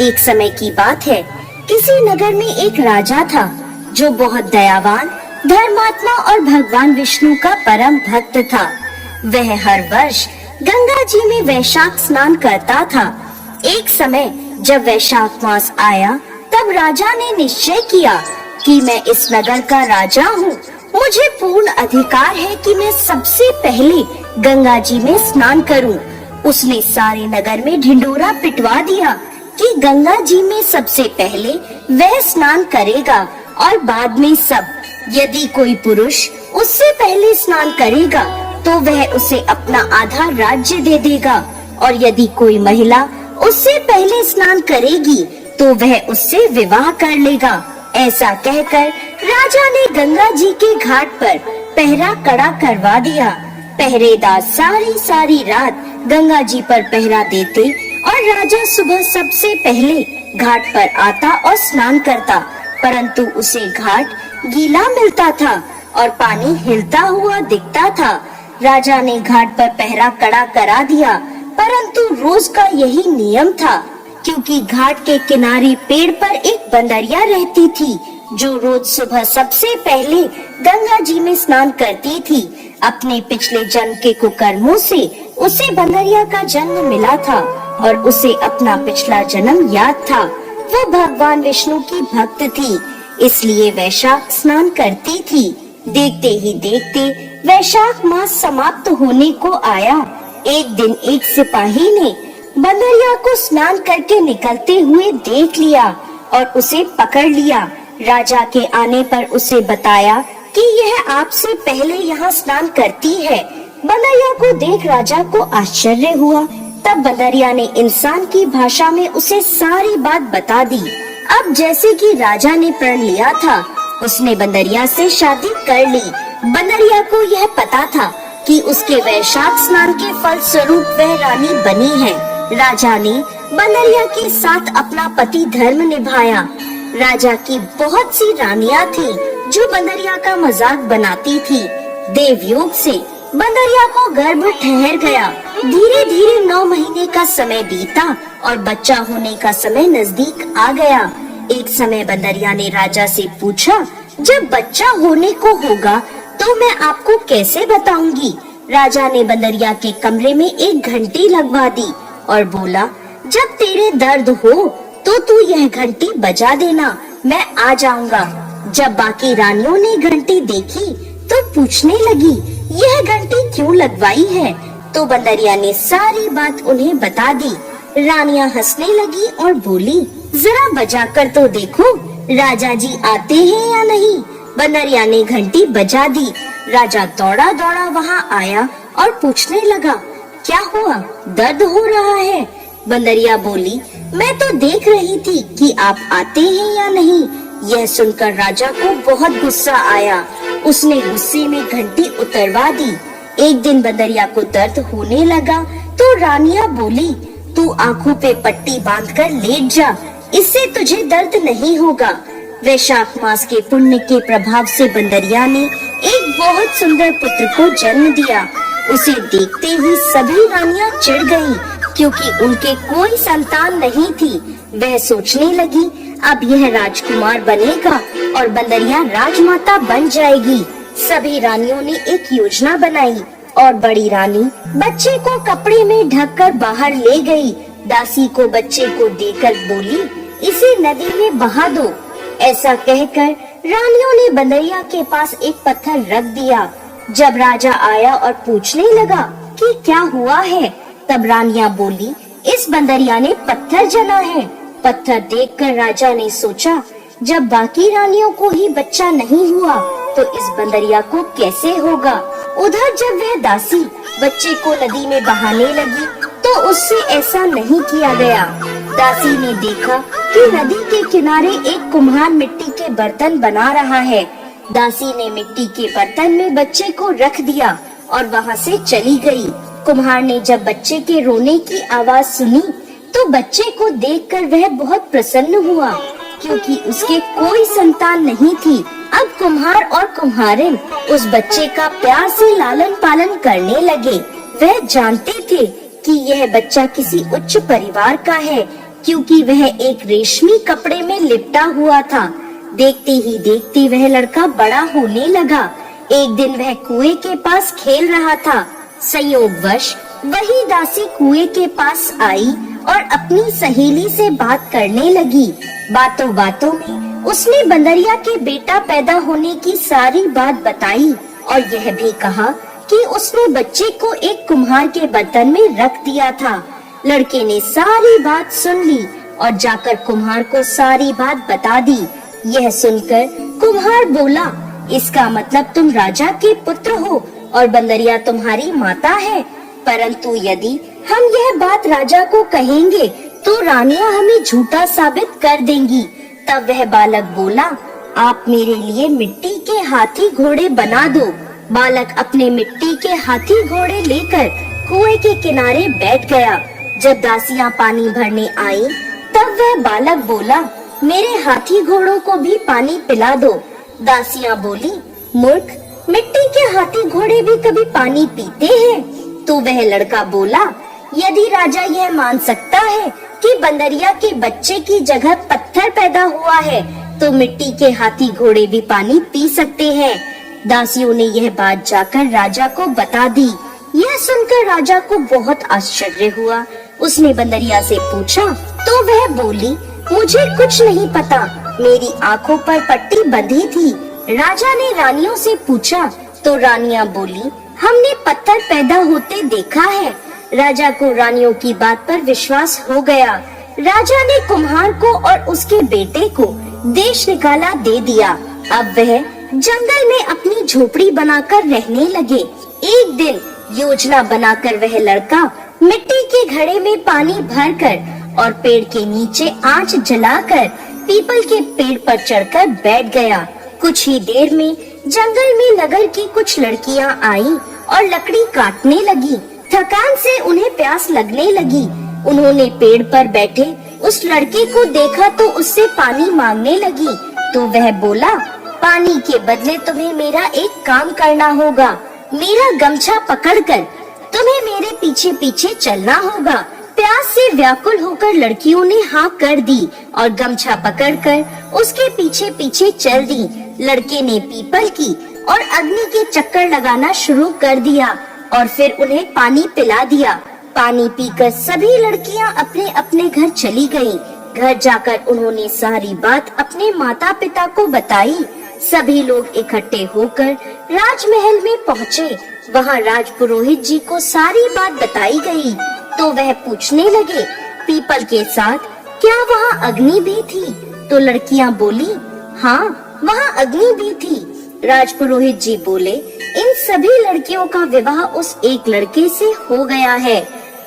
एक समय की बात है, किसी नगर में एक राजा था जो बहुत दयावान, धर्मात्मा और भगवान विष्णु का परम भक्त था। वह हर वर्ष गंगा जी में वैशाख स्नान करता था। एक समय जब वैशाख मास आया, तब राजा ने निश्चय किया कि मैं इस नगर का राजा हूँ। मुझे पूर्ण अधिकार है कि मैं सबसे पहले गंगा जी में स्नान करूँ। उसने सारे नगर में ढिंढोरा पिटवा दिया कि गंगा जी में सबसे पहले वह स्नान करेगा और बाद में सब। यदि कोई पुरुष उससे पहले स्नान करेगा तो वह उसे अपना आधा राज्य दे देगा, और यदि कोई महिला उससे पहले स्नान करेगी तो वह उससे विवाह कर लेगा। ऐसा कहकर राजा ने गंगा जी के घाट पर पहरा कड़ा करवा दिया। पहरेदार सारी रात गंगा जी पर पहरा देते और राजा सुबह सबसे पहले घाट पर आता और स्नान करता, परंतु उसे घाट गीला मिलता था और पानी हिलता हुआ दिखता था। राजा ने घाट पर पहरा कड़ा करा दिया, परंतु रोज का यही नियम था, क्योंकि घाट के किनारे पेड़ पर एक बंदरिया रहती थी जो रोज सुबह सबसे पहले गंगा जी में स्नान करती थी। अपने पिछले जन्म के कुकर्मों से उसे बंदरिया का जन्म मिला था और उसे अपना पिछला जन्म याद था। वो भगवान विष्णु की भक्त थी, इसलिए वैशाख स्नान करती थी। देखते ही देखते वैशाख मास समाप्त होने को आया। एक दिन एक सिपाही ने बंदरिया को स्नान करके निकलते हुए देख लिया और उसे पकड़ लिया। राजा के आने पर उसे बताया कि यह आपसे पहले यहाँ स्नान करती है। बंदरिया को देख राजा को आश्चर्य हुआ। तब बंदरिया ने इंसान की भाषा में उसे सारी बात बता दी। अब जैसे कि राजा ने प्रण लिया था, उसने बंदरिया से शादी कर ली। बंदरिया को यह पता था कि उसके वैशाख स्नान के फल स्वरूप वह रानी बनी है। राजा ने बंदरिया के साथ अपना पति धर्म निभाया। राजा की बहुत सी रानियां थी जो बंदरिया का मजाक बनाती थी। देवयोग से बंदरिया को गर्भ ठहर गया। धीरे धीरे 9 महीने का समय बीता और बच्चा होने का समय नजदीक आ गया। एक समय बंदरिया ने राजा से पूछा, जब बच्चा होने को होगा तो मैं आपको कैसे बताऊंगी। राजा ने बंदरिया के कमरे में एक घंटी लगवा दी और बोला, जब तेरे दर्द हो तो तू यह घंटी बजा देना, मैं आ जाऊंगा। जब बाकी रानियों ने घंटी देखी तो पूछने लगी, यह घंटी क्यों लगवाई है। तो बंदरिया ने सारी बात उन्हें बता दी। रानियां हंसने लगी और बोली, जरा बजा कर तो देखो राजा जी आते हैं या नहीं। बंदरिया ने घंटी बजा दी। राजा दौड़ा दौड़ा वहां आया और पूछने लगा, क्या हुआ, दर्द हो रहा है। बंदरिया बोली, मैं तो देख रही थी कि आप आते हैं या नहीं। यह सुनकर राजा को बहुत गुस्सा आया। उसने गुस्से में घंटी उतरवा दी। एक दिन बंदरिया को दर्द होने लगा तो रानियां बोली, तू आंखों पे पट्टी बांधकर लेट जा, इससे तुझे दर्द नहीं होगा। वैशाख मास के पुण्य के प्रभाव से बंदरिया ने एक बहुत सुंदर पुत्र को जन्म दिया। उसे देखते ही सभी रानियां चिढ़ गईं, क्योंकि उनके कोई संतान नहीं थी। वह सोचने लगी, अब यह राजकुमार बनेगा और बंदरिया राजमाता बन जाएगी। सभी रानियों ने एक योजना बनाई और बड़ी रानी बच्चे को कपड़े में ढककर बाहर ले गई। दासी को बच्चे को देकर बोली, इसे नदी में बहा दो। ऐसा कहकर रानियों ने बंदरिया के पास एक पत्थर रख दिया। जब राजा आया और पूछने लगा कि क्या हुआ है, तब रानियां बोली, इस बंदरिया ने पत्थर जना है। पत्थर देखकर राजा ने सोचा, जब बाकी रानियों को ही बच्चा नहीं हुआ तो इस बंदरिया को कैसे होगा। उधर जब वह दासी बच्चे को नदी में बहाने लगी तो उससे ऐसा नहीं किया गया। दासी ने देखा कि नदी के किनारे एक कुम्हार मिट्टी के बर्तन बना रहा है। दासी ने मिट्टी के बर्तन में बच्चे को रख दिया और वहाँ से चली गई। कुम्हार ने जब बच्चे के रोने की आवाज सुनी तो बच्चे को देखकर वह बहुत प्रसन्न हुआ, क्योंकि उसके कोई संतान नहीं थी। अब कुम्हार और कुम्हारिन उस बच्चे का प्यार से लालन पालन करने लगे। वह जानते थे कि यह बच्चा किसी उच्च परिवार का है, क्योंकि वह एक रेशमी कपड़े में लिपटा हुआ था। देखते ही देखते वह लड़का बड़ा होने लगा। एक दिन वह कुएं के पास खेल रहा था। संयोगवश वही दासी कुएं के पास आई और अपनी सहेली से बात करने लगी। बातों बातों में उसने बंदरिया के बेटा पैदा होने की सारी बात बताई और यह भी कहा कि उसने बच्चे को एक कुम्हार के बर्तन में रख दिया था। लड़के ने सारी बात सुन ली और जाकर कुम्हार को सारी बात बता दी। यह सुनकर कुम्हार बोला, इसका मतलब तुम राजा के पुत्र हो और बंदरिया तुम्हारी माता है। परंतु यदि हम यह बात राजा को कहेंगे तो रानियां हमें झूठा साबित कर देंगी। तब वह बालक बोला, आप मेरे लिए मिट्टी के हाथी घोड़े बना दो। बालक अपने मिट्टी के हाथी घोड़े लेकर कुएं के किनारे बैठ गया। जब दासियां पानी भरने आई तब वह बालक बोला, मेरे हाथी घोड़ों को भी पानी पिला दो। दासियां बोली, मूर्ख, मिट्टी के हाथी घोड़े भी कभी पानी पीते हैं? तो वह लड़का बोला, यदि राजा यह मान सकता है कि बंदरिया के बच्चे की जगह पत्थर पैदा हुआ है तो मिट्टी के हाथी घोड़े भी पानी पी सकते हैं। दासियों ने यह बात जाकर राजा को बता दी। यह सुनकर राजा को बहुत आश्चर्य हुआ। उसने बंदरिया से पूछा तो वह बोली, मुझे कुछ नहीं पता, मेरी आंखों पर पट्टी बंधी थी। राजा ने रानियों से पूछा तो रानियां बोली, हमने पत्थर पैदा होते देखा है। राजा को रानियों की बात पर विश्वास हो गया। राजा ने कुम्हार को और उसके बेटे को देश निकाला दे दिया। अब वह जंगल में अपनी झोपड़ी बनाकर रहने लगे। एक दिन योजना बनाकर वह लड़का मिट्टी के घड़े में पानी भरकर और पेड़ के नीचे आंच जलाकर पीपल के पेड़ पर चढ़कर बैठ गया। कुछ ही देर में जंगल में नगर की कुछ लड़कियां आईं और लकड़ी काटने लगी। थकान से उन्हें प्यास लगने लगी। उन्होंने पेड़ पर बैठे उस लड़के को देखा तो उससे पानी मांगने लगी। तो वह बोला, पानी के बदले तुम्हें मेरा एक काम करना होगा। मेरा गमछा पकड़कर तुम्हें मेरे पीछे पीछे चलना होगा। प्यास से व्याकुल होकर लड़कियों ने हाँ कर दी और गमछा पकड़कर उसके पीछे पीछे चल दी। लड़के ने पीपल की और अग्नि के चक्कर लगाना शुरू कर दिया और फिर उन्हें पानी पिला दिया। पानी पीकर सभी लड़कियां अपने अपने घर चली गईं। घर जाकर उन्होंने सारी बात अपने माता पिता को बताई। सभी लोग इकट्ठे होकर राजमहल में पहुँचे। वहाँ राजपुरोहित जी को सारी बात बताई गई। तो वह पूछने लगे, पीपल के साथ क्या वहाँ अग्नि भी थी? तो लड़कियाँ बोली, हाँ, वहाँ अग्नि भी थी। राजपुरोहित जी बोले, इन सभी लड़कियों का विवाह उस एक लड़के से हो गया है।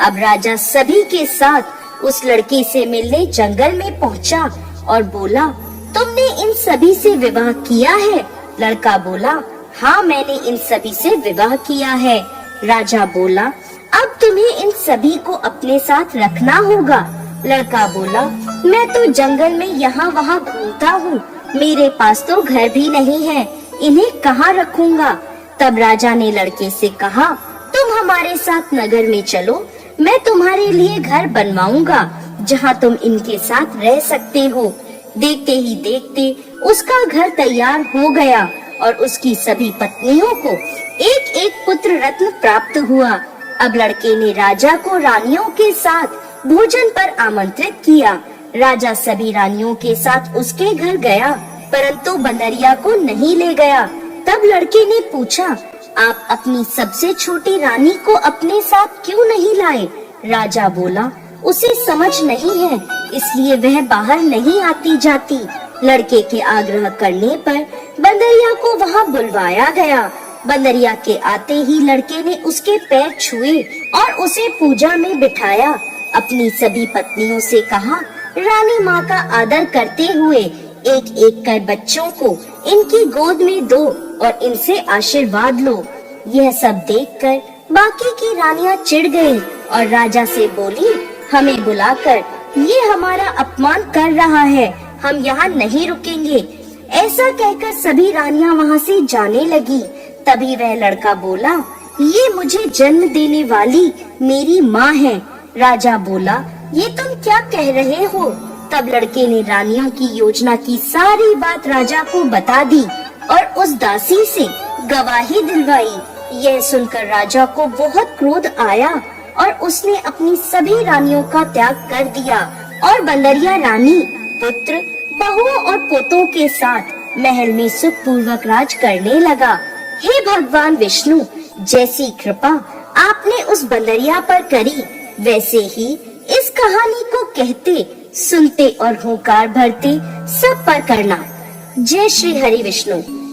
अब राजा सभी के साथ उस लड़की से मिलने जंगल में पहुंचा और बोला, तुमने इन सभी से विवाह किया है? लड़का बोला, हाँ, मैंने इन सभी से विवाह किया है। राजा बोला, अब तुम्हें इन सभी को अपने साथ रखना होगा। लड़का बोला, मैं तो जंगल में यहाँ वहाँ घूमता हूँ, मेरे पास तो घर भी नहीं है, इन्हें कहाँ रखूंगा? तब राजा ने लड़के से कहा, तुम हमारे साथ नगर में चलो, मैं तुम्हारे लिए घर बनवाऊंगा जहाँ तुम इनके साथ रह सकते हो। देखते ही देखते उसका घर तैयार हो गया और उसकी सभी पत्नियों को एक एक पुत्र रत्न प्राप्त हुआ। अब लड़के ने राजा को रानियों के साथ भोजन पर आमंत्रित किया। राजा सभी रानियों के साथ उसके घर गया, परंतु बंदरिया को नहीं ले गया। तब लड़के ने पूछा, आप अपनी सबसे छोटी रानी को अपने साथ क्यों नहीं लाए? राजा बोला, उसे समझ नहीं है, इसलिए वह बाहर नहीं आती जाती। लड़के के आग्रह करने पर बंदरिया को वहाँ बुलवाया गया। बंदरिया के आते ही लड़के ने उसके पैर छुए और उसे पूजा में बिठाया। अपनी सभी पत्नियों से कहा, रानी माँ का आदर करते हुए एक एक कर बच्चों को इनकी गोद में दो और इनसे आशीर्वाद लो। यह सब देखकर बाकी की रानियां चिढ़ गईं और राजा से बोली, हमें बुलाकर ये हमारा अपमान कर रहा है, हम यहाँ नहीं रुकेंगे। ऐसा कहकर सभी रानियां वहाँ से जाने लगी। तभी वह लड़का बोला, ये मुझे जन्म देने वाली मेरी माँ है। राजा बोला, ये तुम क्या कह रहे हो? तब लड़के ने रानियों की योजना की सारी बात राजा को बता दी और उस दासी से गवाही दिलवाई। यह सुनकर राजा को बहुत क्रोध आया और उसने अपनी सभी रानियों का त्याग कर दिया और बंदरिया रानी पुत्र, बहुओं और पोतों के साथ महल में सुख पूर्वक राज करने लगा। हे भगवान विष्णु, जैसी कृपा आपने उस बंदरिया पर करी, वैसे ही इस कहानी को कहते, सुनते और होकार भरते सब पर करना। जय श्री हरि विष्णु।